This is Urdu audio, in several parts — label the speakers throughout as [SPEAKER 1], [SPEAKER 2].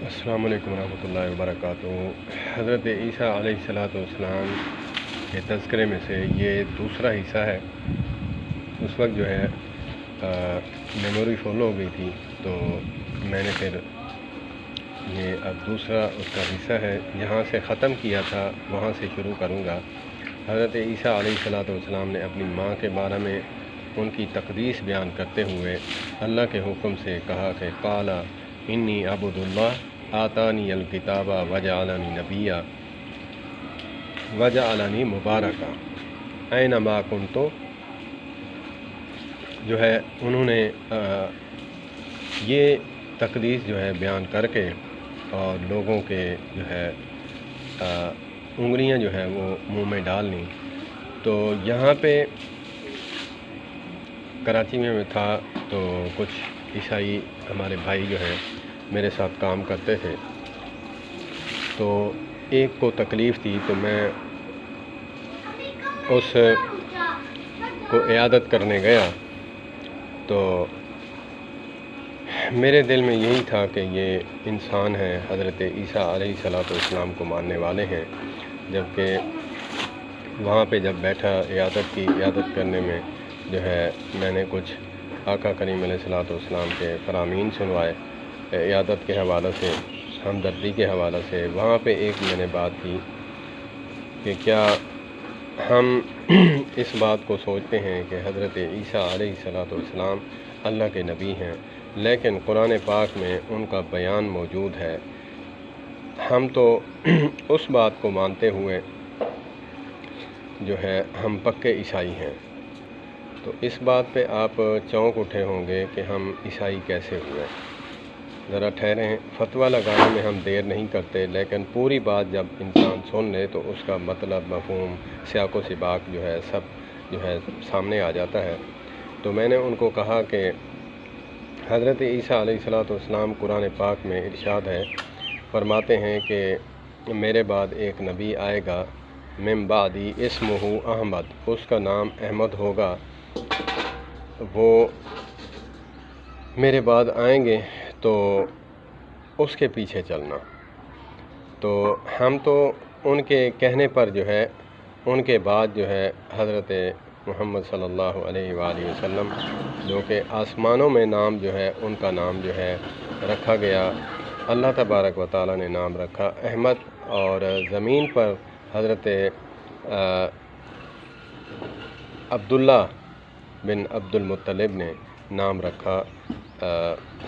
[SPEAKER 1] السلام علیکم ورحمۃ اللہ وبرکاتہ۔ حضرت عیسیٰ علیہ السلام کے تذکرے میں سے یہ دوسرا حصہ ہے۔ اس وقت جو ہے میموری فل ہو گئی تھی، تو میں نے پھر یہ اب دوسرا اس کا حصہ ہے، جہاں سے ختم کیا تھا وہاں سے شروع کروں گا۔ حضرت عیسیٰ علیہ السلام نے اپنی ماں کے بارے میں ان کی تقدیس بیان کرتے ہوئے اللہ کے حکم سے کہا کہ قال انی عبد اللہ آتانی الکتاب وجعلنی نبیا وجعلنی مبارکا اینما کنت۔ جو ہے انہوں نے یہ تقدیس جو ہے بیان کر کے اور لوگوں کے جو ہے انگلیاں جو ہے وہ منہ میں ڈال لیں۔ تو یہاں پہ کراچی میں تھا، تو کچھ عیسائی ہمارے بھائی جو ہیں میرے ساتھ کام کرتے تھے، تو ایک کو تکلیف تھی، تو میں اس کو عیادت کرنے گیا۔ تو میرے دل میں یہی تھا کہ یہ انسان ہیں، حضرت عیسیٰ علیہ السلام کو ماننے والے ہیں، جبکہ وہاں پہ جب بیٹھا عیادت کرنے میں جو ہے میں نے کچھ آقا کریم علیہ السلام کے فرامین سنوائے عیادت کے حوالے سے، ہمدردی کے حوالے سے۔ وہاں پہ ایک میں نے بات کی کہ کیا ہم اس بات کو سوچتے ہیں کہ حضرت عیسیٰ علیہ السلام اللہ کے نبی ہیں، لیکن قرآن پاک میں ان کا بیان موجود ہے۔ ہم تو اس بات کو مانتے ہوئے جو ہے ہم پکے عیسائی ہیں، تو اس بات پہ آپ چونک اٹھے ہوں گے کہ ہم عیسائی کیسے ہوئے۔ ذرا ٹھہریں، فتویٰ لگانے میں ہم دیر نہیں کرتے، لیکن پوری بات جب انسان سن لے تو اس کا مطلب، مفہوم، سیاق و سباق جو ہے سب جو ہے سامنے آ جاتا ہے۔ تو میں نے ان کو کہا کہ حضرت عیسیٰ علیہ السلام قرآن پاک میں ارشاد ہے، فرماتے ہیں کہ میرے بعد ایک نبی آئے گا، من بعدی اسمہ احمد، اس کا نام احمد ہوگا، وہ میرے بعد آئیں گے تو اس کے پیچھے چلنا۔ تو ہم تو ان کے کہنے پر جو ہے ان کے بعد جو ہے حضرت محمد صلی اللہ علیہ وآلہ وسلم، جو کہ آسمانوں میں نام جو ہے ان کا نام جو ہے رکھا گیا، اللہ تبارک و تعالیٰ نے نام رکھا احمد، اور زمین پر حضرت عبداللہ بن عبد المطلب نے نام رکھا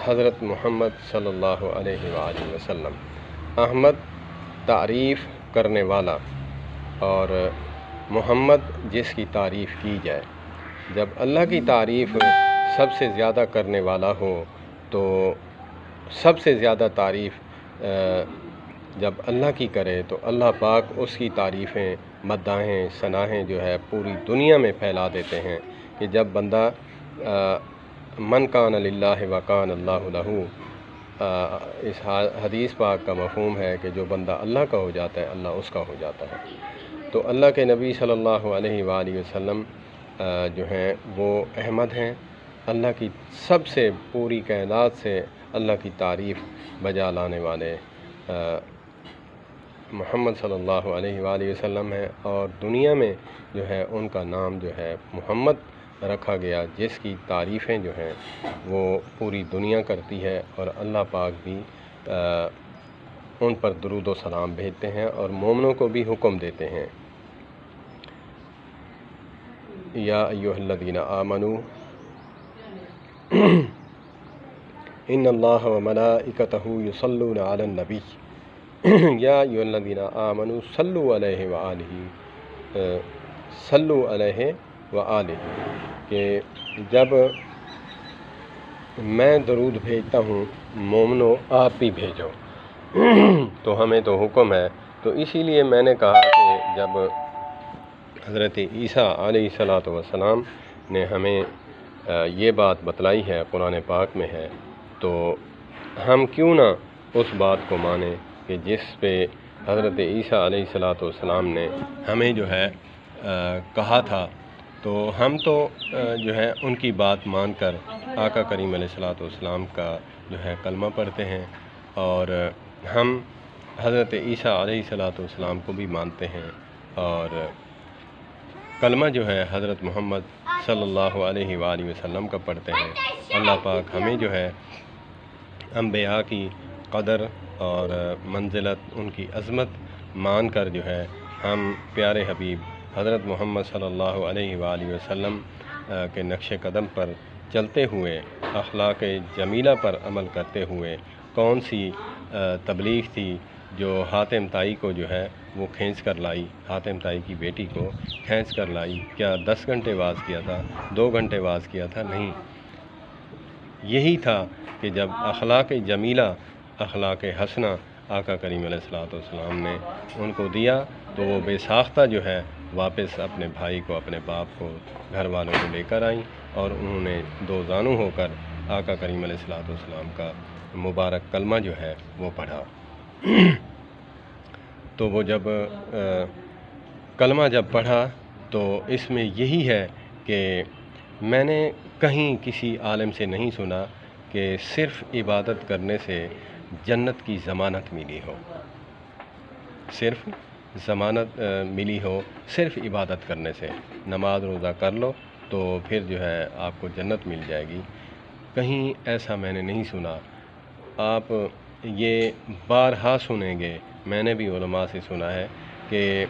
[SPEAKER 1] حضرت محمد صلی اللہ علیہ وآلہ وسلم۔ احمد تعریف کرنے والا، اور محمد جس کی تعریف کی جائے۔ جب اللہ کی تعریف سب سے زیادہ کرنے والا ہو، تو سب سے زیادہ تعریف جب اللہ کی کرے تو اللہ پاک اس کی تعریفیں، مداحیں، ثناءیں جو ہے پوری دنیا میں پھیلا دیتے ہیں، کہ جب بندہ من کان للہ وکان اللہ لہ، اس حدیث پاک کا مفہوم ہے کہ جو بندہ اللہ کا ہو جاتا ہے اللہ اس کا ہو جاتا ہے۔ تو اللہ کے نبی صلی اللہ علیہ وآلہ وسلم جو ہیں وہ احمد ہیں، اللہ کی سب سے پوری کائنات سے اللہ کی تعریف بجا لانے والے محمد صلی اللہ علیہ وآلہ وسلم ہیں، اور دنیا میں جو ہے ان کا نام جو ہے محمد رکھا گیا، جس کی تعریفیں جو ہیں وہ پوری دنیا کرتی ہے، اور اللہ پاک بھی ان پر درود و سلام بھیجتے ہیں اور مومنوں کو بھی حکم دیتے ہیں، یا ایھا الذین آمنوا ان اللہ وملائکتہ یصلون علی النبی یا ایھا الذین آمنوا صلوا علیہ وآلہ، کہ جب میں درود بھیجتا ہوں مومنو آپ بھی بھیجو۔ تو ہمیں تو حکم ہے، تو اسی لیے میں نے کہا کہ جب حضرت عیسیٰ علیہ السلام نے ہمیں یہ بات بتلائی ہے، قرآن پاک میں ہے، تو ہم کیوں نہ اس بات کو مانیں کہ جس پہ حضرت عیسیٰ علیہ السلام نے ہمیں جو ہے کہا تھا۔ تو ہم تو جو ہے ان کی بات مان کر آقا کریم علیہ السلام کا جو ہے کلمہ پڑھتے ہیں، اور ہم حضرت عیسیٰ علیہ السلام کو بھی مانتے ہیں، اور کلمہ جو ہے حضرت محمد صلی اللہ علیہ وآلہ وسلم کا پڑھتے ہیں۔ اللہ پاک ہمیں جو ہے انبیاء کی قدر اور منزلت، ان کی عظمت مان کر جو ہے ہم پیارے حبیب حضرت محمد صلی اللہ علیہ وآلہ وسلم کے نقش قدم پر چلتے ہوئے، اخلاق جمیلہ پر عمل کرتے ہوئے، کون سی تبلیغ تھی جو حاتم طائی کو جو ہے وہ کھینچ کر لائی، حاتم طائی کی بیٹی کو کھینچ کر لائی؟ کیا 10 گھنٹے واز کیا تھا، 2 گھنٹے واز کیا تھا؟ نہیں، یہی تھا کہ جب اخلاق جمیلہ، اخلاق حسنہ آقا کریم علیہ السلام نے ان کو دیا، تو وہ بے ساختہ جو ہے واپس اپنے بھائی کو، اپنے باپ کو، گھر والوں کو لے کر آئیں، اور انہوں نے دو زانو ہو کر آقا کریم علیہ السلام کا مبارک کلمہ جو ہے وہ پڑھا۔ تو وہ جب کلمہ جب پڑھا تو اس میں یہی ہے کہ میں نے کہیں کسی عالم سے نہیں سنا کہ صرف عبادت کرنے سے جنت کی ضمانت ملی ہو، صرف ضمانت ملی ہو صرف عبادت کرنے سے، نماز روزہ کر لو تو پھر جو ہے آپ کو جنت مل جائے گی۔ کہیں ایسا میں نے نہیں سنا۔ آپ یہ بارہا سنیں گے، میں نے بھی علماء سے سنا ہے کہ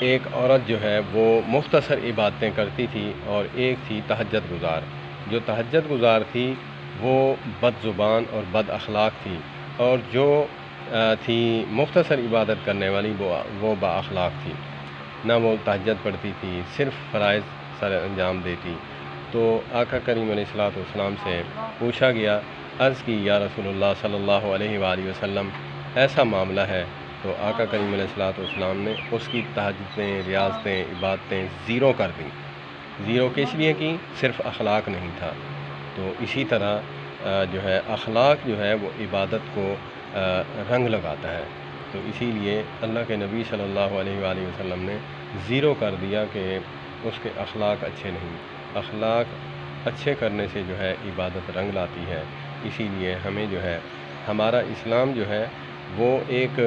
[SPEAKER 1] ایک عورت جو ہے وہ مختصر عبادتیں کرتی تھی، اور ایک تھی تہجد گزار۔ جو تہجد گزار تھی وہ بد زبان اور بد اخلاق تھی، اور جو تھی مختصر عبادت کرنے والی وہ با اخلاق تھی، نہ وہ تہجد پڑھتی تھی، صرف فرائض سر انجام دیتی۔ تو آقا کریم علیہ السلام سے پوچھا گیا، عرض کی یا رسول اللہ صلی اللہ علیہ وآلہ وسلم ایسا معاملہ ہے، تو آقا کریم علیہ السلام نے اس کی تہجدیں، ریاضتیں، عبادتیں زیرو کر دیں۔ زیرو کس لیے کی؟ صرف اخلاق نہیں تھا۔ تو اسی طرح جو ہے اخلاق جو ہے وہ عبادت کو رنگ لگاتا ہے، تو اسی لیے اللہ کے نبی صلی اللہ علیہ وآلہ وسلم نے زیرو کر دیا کہ اس کے اخلاق اچھے نہیں۔ اخلاق اچھے کرنے سے جو ہے عبادت رنگ لاتی ہے۔ اسی لیے ہمیں جو ہے ہمارا اسلام جو ہے وہ ایک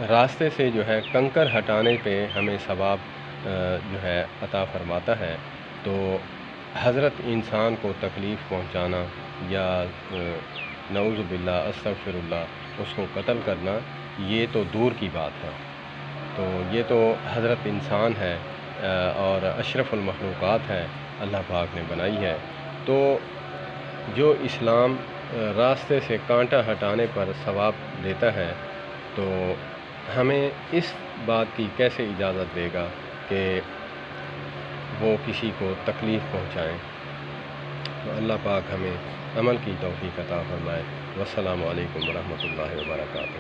[SPEAKER 1] راستے سے جو ہے کنکر ہٹانے پہ ہمیں ثواب جو ہے عطا فرماتا ہے۔ تو حضرت انسان کو تکلیف پہنچانا یا نعوذ باللہ استغفر اللہ اس کو قتل کرنا، یہ تو دور کی بات ہے۔ تو یہ تو حضرت انسان ہے اور اشرف المخلوقات ہے، اللہ پاک نے بنائی ہے۔ تو جو اسلام راستے سے کانٹا ہٹانے پر ثواب دیتا ہے، تو ہمیں اس بات کی کیسے اجازت دے گا کہ وہ کسی کو تکلیف پہنچائیں؟ تو اللہ پاک ہمیں عمل کی توفیق عطا فرمائے۔ والسلام علیکم ورحمۃ اللہ وبرکاتہ۔